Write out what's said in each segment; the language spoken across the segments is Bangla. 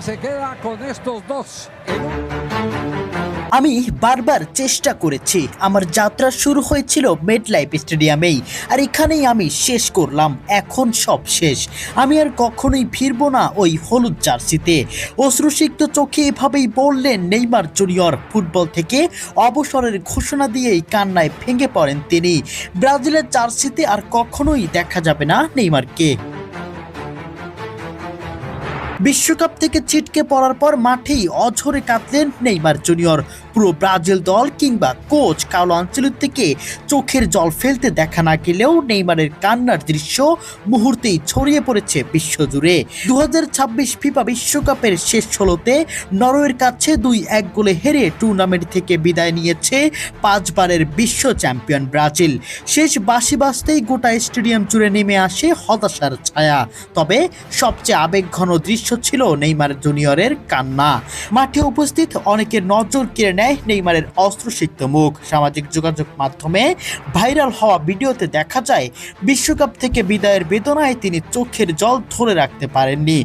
se queda con estos dos en un... আমি বারবার চেষ্টা করেছি। আমার যাত্রা শুরু হয়েছিল মেটলাইফ স্টেডিয়ামেই, আর এখানেই আমি শেষ করলাম। এখন সব শেষ। আমি আর কখনোই ফিরবো না ওই হলুদ জার্সিতে। অশ্রুসিক্ত চোখে এভাবেই বললেন নেইমার জুনিয়র। ফুটবল থেকে অবসরের ঘোষণা দিয়েই কান্নায় ভেঙে পড়েন তিনি। ব্রাজিলের জার্সিতে আর কখনোই দেখা যাবে না নেইমারকে। বিশ্বকাপ থেকে ছিটকে পড়ার পর মাঠেই অঝরে কাঁদলেন নেইমার জুনিয়র। পুরো ব্রাজিল দল কিংবা কোচ কার্লো আনচেলত্তিকে চোখের জল ফেলতে দেখা না গেলেও নেইমারের কান্নার দৃশ্য মুহূর্তেই ছড়িয়ে পড়েছে বিশ্বজুড়ে। 2026 ফিফা বিশ্বকাপের শেষ ষোলোতে নরওয়ের কাছে 2-1 গোলে হেরে টুর্নামেন্ট থেকে বিদায় নিয়েছে 5 বারের বিশ্ব চ্যাম্পিয়ন ব্রাজিল। শেষ বাঁশি বাজতেই গোটা স্টেডিয়াম জুড়ে নেমে আসে হতাশার ছায়া। তবে সবচেয়ে আবেগঘন দৃশ্য ছিল নেইমার জুনিয়রের কান্না। মাঠে উপস্থিত অনেকের নজর কেড়ে নেয় নেইমারের অশ্রুসিক্ত মুখ। সামাজিক যোগাযোগ মাধ্যমে ভাইরাল হওয়া ভিডিওতে দেখা যায় বিশ্বকাপ থেকে বিদায়ের বেদনায় তিনি চোখের জল ধরে রাখতে পারেননি।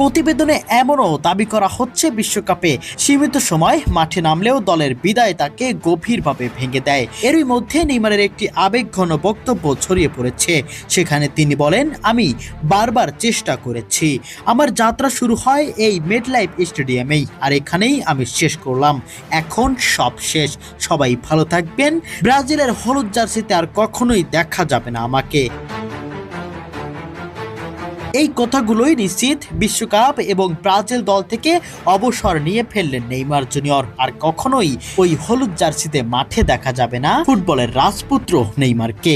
প্রতিবেদনে এমনও দাবি করা হচ্ছে বিশ্বকাপে সীমিত সময় মাঠে নামলেও দলের বিদায় তাকে গভীরভাবে ভেঙে দেয়। এরই মধ্যে নেইমারের একটি আবেগঘন বক্তব্য ছড়িয়ে পড়েছে। সেখানে তিনি বলেন, আমি বারবার চেষ্টা করেছি। আমার যাত্রা শুরু হয় এই মেটলাইফ স্টেডিয়ামেই, আর এখানেই আমি শেষ করলাম। এখন সব শেষ। সবাই ভালো থাকবেন। ব্রাজিলের হলুদ জার্সিতে আর কখনোই দেখা যাবে না আমাকে। এই কথাগুলোই নিশ্চিত বিশ্বকাপ এবং ব্রাজিল দল থেকে অবসর নিয়ে ফেললেন নেইমার জুনিয়র। আর কখনোই ওই হলুদ জার্সিতে মাঠে দেখা যাবে না ফুটবলের রাজপুত্র নেইমারকে।